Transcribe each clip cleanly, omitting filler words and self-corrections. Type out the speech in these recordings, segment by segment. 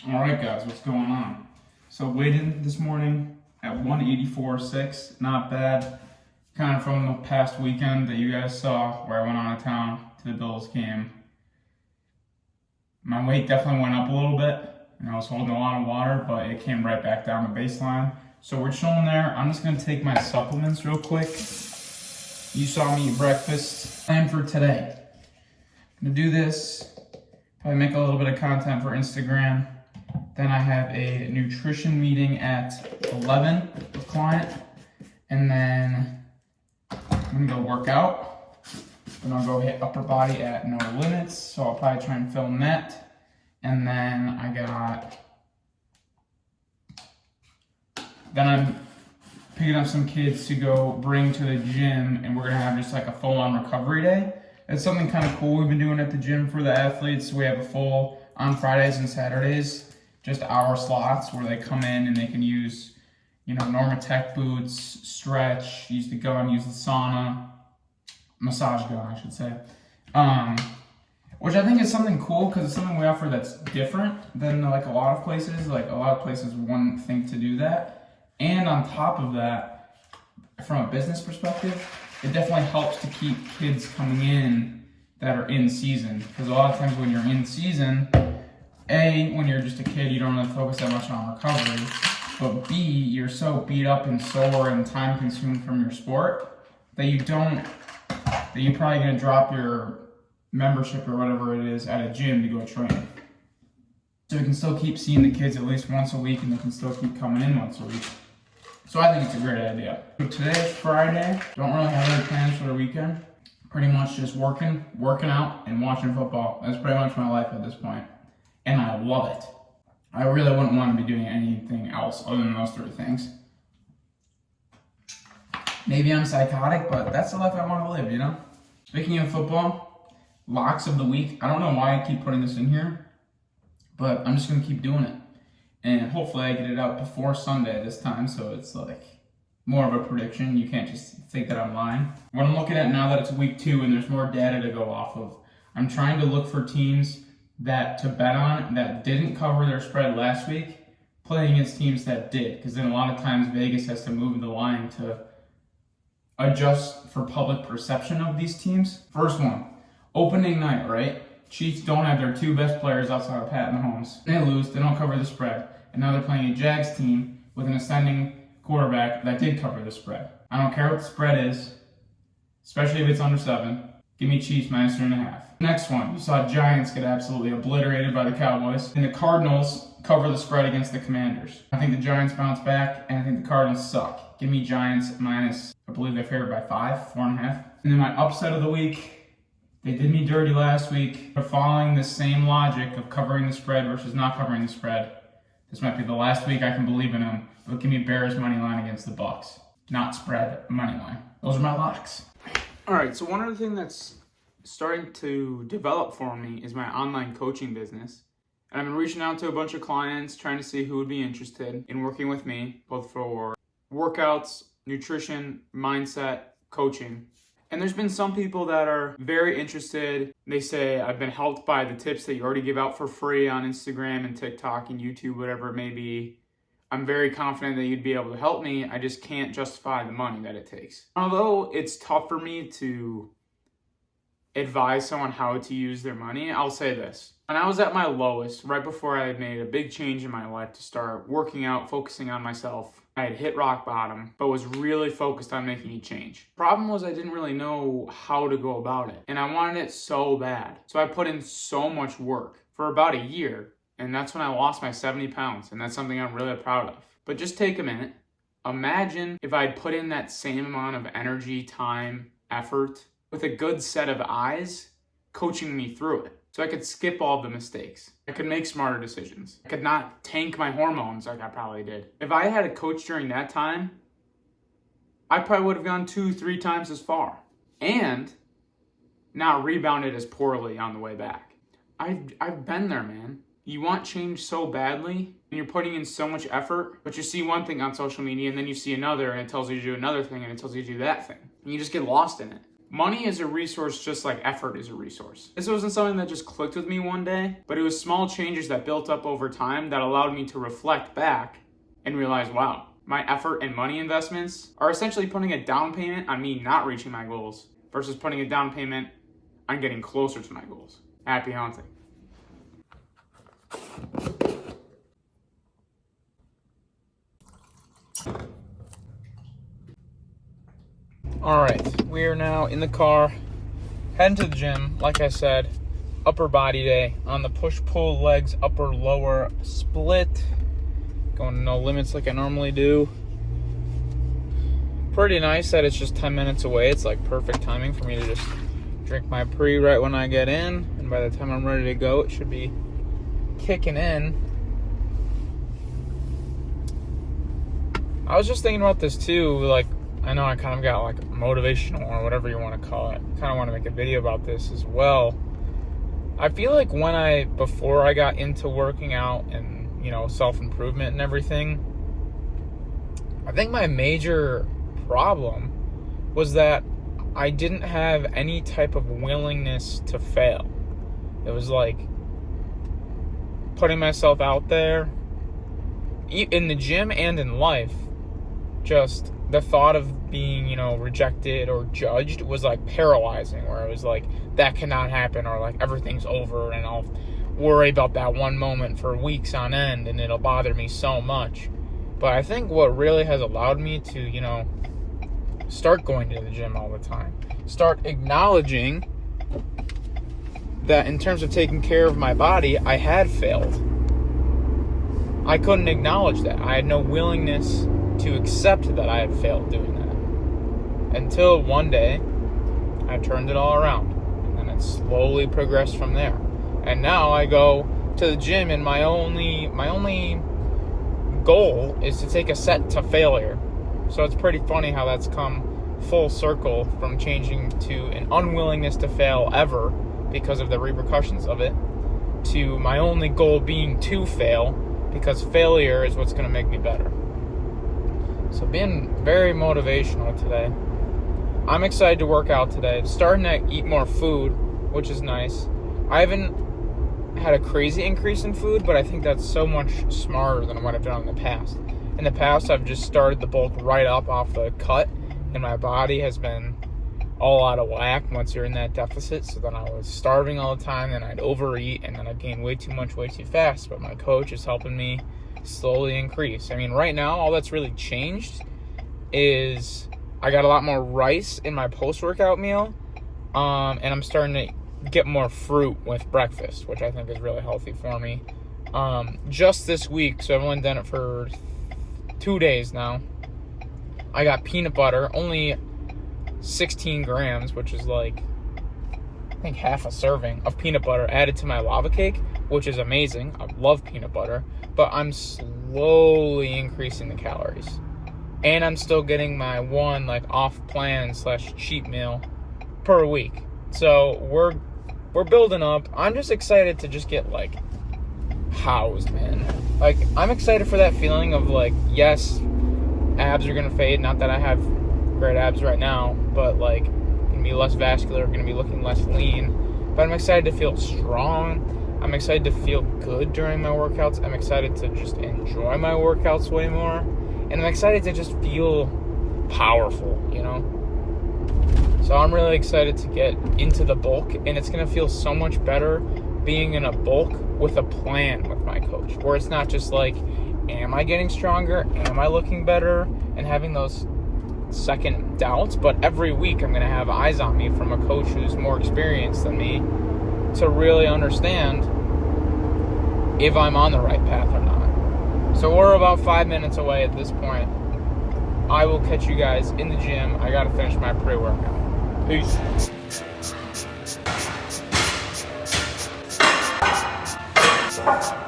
All right, guys, what's going on? So weighed in this morning at 184.6, not bad. Kind of from the past weekend that you guys saw where I went out of town to the Bills game. My weight definitely went up a little bit, and I was holding a lot of water, but it came right back down to baseline. So we're chilling there. I'm just gonna take my supplements real quick. You saw me eat breakfast. Plan for today. I'm gonna do this, probably make a little bit of content for Instagram. Then I have a nutrition meeting at 11 with client. And then I'm gonna go work out. Then I'll go hit upper body at No Limits. So I'll probably try and film that. And then I'm picking up some kids to go bring to the gym, and we're gonna have just like a full-on recovery day. It's something kind of cool we've been doing at the gym for the athletes. We have a full on Fridays and Saturdays, just hour slots where they come in and they can use, Normatec boots, stretch, use the gun, use the sauna, massage gun, I should say. Which I think is something cool because it's something we offer that's different than like a lot of places. Like a lot of places wouldn't think to do that. And on top of that, from a business perspective, it definitely helps to keep kids coming in that are in season. Because a lot of times when you're in season, A, when you're just a kid, you don't really focus that much on recovery. But B, you're so beat up and sore and time consumed from your sport that you're probably gonna drop your membership or whatever it is at a gym to go train. So you can still keep seeing the kids at least once a week, and they can still keep coming in once a week. So I think it's a great idea. So today is Friday. Don't really have any plans for the weekend. Pretty much just working out, and watching football. That's pretty much my life at this point. And I love it. I really wouldn't want to be doing anything else other than those three things. Maybe I'm psychotic, but that's the life I want to live, Speaking of football, locks of the week. I don't know why I keep putting this in here, but I'm just going to keep doing it. And hopefully I get it out before Sunday this time, so it's like more of a prediction. You can't just think that I'm lying. What I'm looking at now that it's week 2 and there's more data to go off of, I'm trying to look for teams to bet on that didn't cover their spread last week, playing against teams that did. Because then a lot of times Vegas has to move the line to adjust for public perception of these teams. First one, opening night, right? Chiefs don't have their 2 best players outside of Pat Mahomes. They lose, they don't cover the spread. And now they're playing a Jags team with an ascending quarterback that did cover the spread. I don't care what the spread is, especially if it's under 7. Give me Chiefs minus 3.5. Next one, you saw Giants get absolutely obliterated by the Cowboys. And the Cardinals cover the spread against the Commanders. I think the Giants bounce back, and I think the Cardinals suck. Give me Giants minus, I believe they're favored by 4.5. And then my upset of the week, they did me dirty last week. They're following the same logic of covering the spread versus not covering the spread. This might be the last week I can believe in them. But give me Bears money line against the Bucks. Not spread, money line. Those are my locks. All right, so one other thing that's starting to develop for me is my online coaching business. And I've been reaching out to a bunch of clients, trying to see who would be interested in working with me, both for workouts, nutrition, mindset, coaching. And there's been some people that are very interested. They say, I've been helped by the tips that you already give out for free on Instagram and TikTok and YouTube, whatever it may be. I'm very confident that you'd be able to help me. I just can't justify the money that it takes. Although it's tough for me to advise someone how to use their money, I'll say this. When I was at my lowest, right before I had made a big change in my life to start working out, focusing on myself, I had hit rock bottom, but was really focused on making a change. Problem was I didn't really know how to go about it, and I wanted it so bad. So I put in so much work for about a year, and that's when I lost my 70 pounds, and that's something I'm really proud of. But just take a minute. Imagine if I'd put in that same amount of energy, time, effort, with a good set of eyes coaching me through it. So I could skip all the mistakes. I could make smarter decisions. I could not tank my hormones like I probably did. If I had a coach during that time, I probably would have gone 2-3 times as far and not rebounded as poorly on the way back. I've been there, man. You want change so badly, and you're putting in so much effort, but you see one thing on social media, and then you see another, and it tells you to do another thing, and it tells you to do that thing. And you just get lost in it. Money is a resource just like effort is a resource. This wasn't something that just clicked with me one day, but it was small changes that built up over time that allowed me to reflect back and realize, wow, my effort and money investments are essentially putting a down payment on me not reaching my goals versus putting a down payment on getting closer to my goals. Happy hunting. All right, we are now in the car, heading to the gym. Like I said, upper body day on the push-pull legs, upper lower split. Going to no limits like I normally do. Pretty nice that it's just 10 minutes away. It's like perfect timing for me to just drink my pre right when I get in, and by the time I'm ready to go, it should be kicking in. I was just thinking about this too, like, I know I kind of got like motivational or whatever you want to call it. Kind of want to make a video about this as well. I feel like before I got into working out and, you know, self-improvement and everything, I think my major problem was that I didn't have any type of willingness to fail. It was like putting myself out there in the gym and in life. Just the thought of being, you know, rejected or judged was like paralyzing, where it was like, that cannot happen, or like everything's over and I'll worry about that one moment for weeks on end and it'll bother me so much. But I think what really has allowed me to, you know, start going to the gym all the time, start acknowledging that in terms of taking care of my body, I had failed. I couldn't acknowledge that. I had no willingness to accept that I had failed doing that. Until one day, I turned it all around. And then it slowly progressed from there. And now I go to the gym and my only goal is to take a set to failure. So it's pretty funny how that's come full circle from changing to an unwillingness to fail ever because of the repercussions of it, to my only goal being to fail because failure is what's going to make me better. So being very motivational today. I'm excited to work out today. Starting to eat more food, which is nice. I haven't had a crazy increase in food, but I think that's so much smarter than what I've done in the past. In the past, I've just started the bulk right up off the cut, and my body has been all out of whack once you're in that deficit. So then I was starving all the time, and I'd overeat, and then I'd gain way too much way too fast. But my coach is helping me slowly increase. I mean, right now, all that's really changed is I got a lot more rice in my post-workout meal, and I'm starting to get more fruit with breakfast, which I think is really healthy for me. Just this week, so I've only done it for 2 days now, I got peanut butter, only 16 grams, which is like, I think half a serving of peanut butter added to my lava cake, which is amazing. I love peanut butter, but I'm slowly increasing the calories. And I'm still getting my one like off-plan / cheat meal per week. So we're building up. I'm just excited to just get like housed, man. Like, I'm excited for that feeling of like, yes, abs are gonna fade. Not that I have great abs right now, but like, gonna be less vascular, gonna be looking less lean. But I'm excited to feel strong. I'm excited to feel good during my workouts. I'm excited to just enjoy my workouts way more. And I'm excited to just feel powerful, you know? So I'm really excited to get into the bulk, and it's going to feel so much better being in a bulk with a plan with my coach, where it's not just like, am I getting stronger? Am I looking better? And having those second doubts. But every week I'm going to have eyes on me from a coach who's more experienced than me to really understand if I'm on the right path or not. So we're about 5 minutes away at this point. I will catch you guys in the gym. I got to finish my pre-workout. Peace. Bright.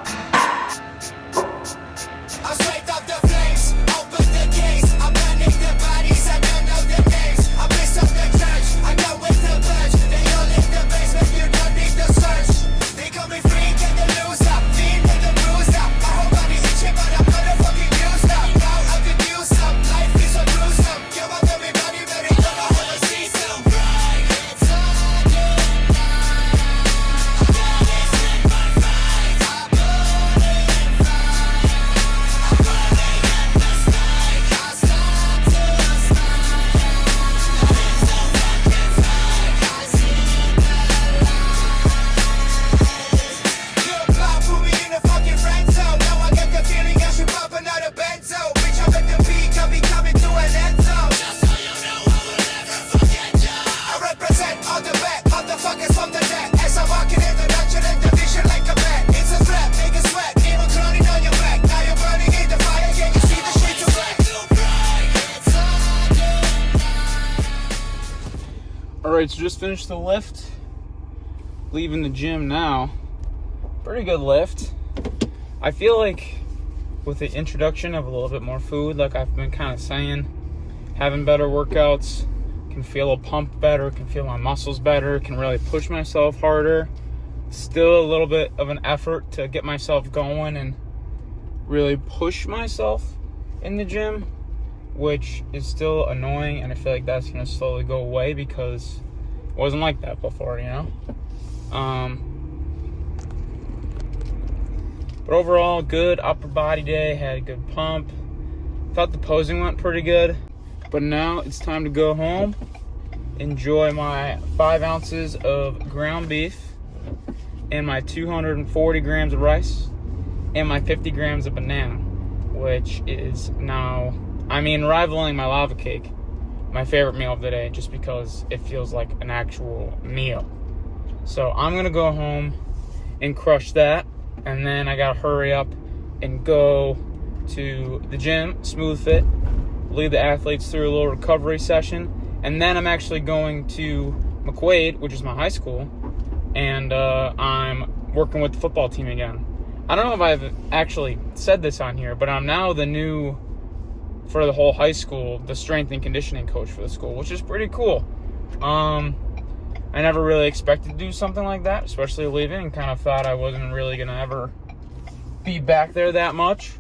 Alright, so just finished the lift. Leaving the gym now. Pretty good lift. I feel like with the introduction of a little bit more food, like I've been kind of saying, having better workouts, can feel a pump better, can feel my muscles better, can really push myself harder. Still a little bit of an effort to get myself going and really push myself in the gym, which is still annoying, and I feel like that's going to slowly go away because it wasn't like that before, you know? But overall, good upper body day, had a good pump. Thought the posing went pretty good. But now it's time to go home, enjoy my 5 ounces of ground beef and my 240 grams of rice and my 50 grams of banana, which is now, rivaling my lava cake, my favorite meal of the day, just because it feels like an actual meal. So I'm gonna go home and crush that, and then I gotta hurry up and go to the gym, Smooth Fit, lead the athletes through a little recovery session, and then I'm actually going to McQuaid, which is my high school, and I'm working with the football team again. I don't know if I've actually said this on here, but I'm now the new, for the whole high school, the strength and conditioning coach for the school, which is pretty cool. I never really expected to do something like that, especially leaving, and kind of thought I wasn't really going to ever be back there that much.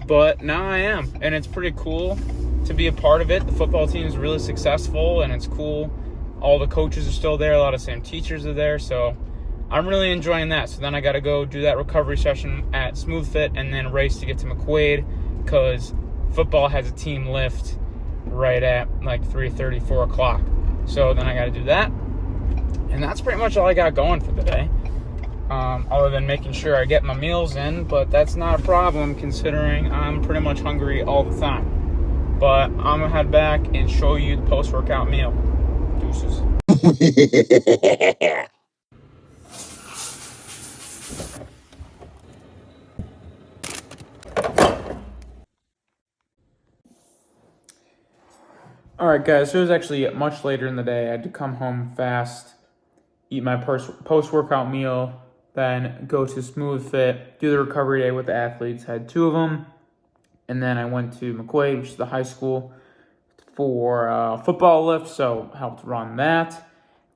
But now I am, and it's pretty cool to be a part of it. The football team is really successful, and it's cool. All the coaches are still there. A lot of the same teachers are there, so I'm really enjoying that. So then I got to go do that recovery session at Smooth Fit and then race to get to McQuaid, because football has a team lift right at like 3:30, 4 o'clock. So then I got to do that. And that's pretty much all I got going for the day, other than making sure I get my meals in, but that's not a problem considering I'm pretty much hungry all the time. But I'm going to head back and show you the post-workout meal. Deuces. Alright guys, so it was actually much later in the day. I had to come home fast, eat my post-workout meal, then go to Smooth Fit, do the recovery day with the athletes. Had 2 of them, and then I went to McQuaid, which is the high school, for football lift, so helped run that.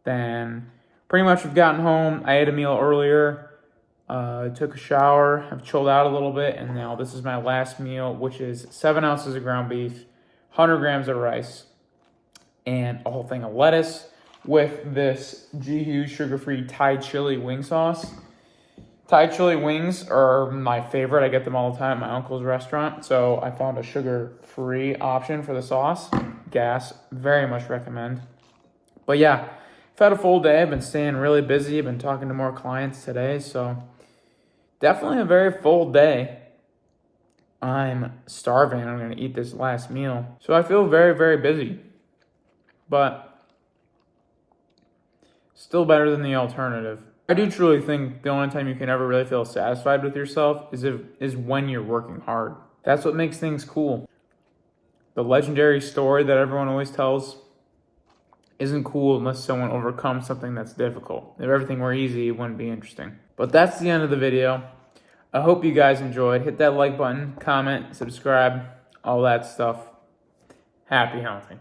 Then pretty much have gotten home. I ate a meal earlier, took a shower, have chilled out a little bit, and now this is my last meal, which is 7 ounces of ground beef, 100 grams of rice, and a whole thing of lettuce with this G. Hughes sugar-free Thai chili wing sauce. Thai chili wings are my favorite. I get them all the time at my uncle's restaurant, so I found a sugar-free option for the sauce. Gas, very much recommend. But yeah, I've had a full day. I've been staying really busy. I've been talking to more clients today, so definitely a very full day. I'm starving. I'm going to eat this last meal. So I feel very, very busy. But still better than the alternative. I do truly think the only time you can ever really feel satisfied with yourself is when you're working hard. That's what makes things cool. The legendary story that everyone always tells isn't cool unless someone overcomes something that's difficult. If everything were easy, it wouldn't be interesting. But that's the end of the video. I hope you guys enjoyed. Hit that like button, comment, subscribe, all that stuff. Happy hunting.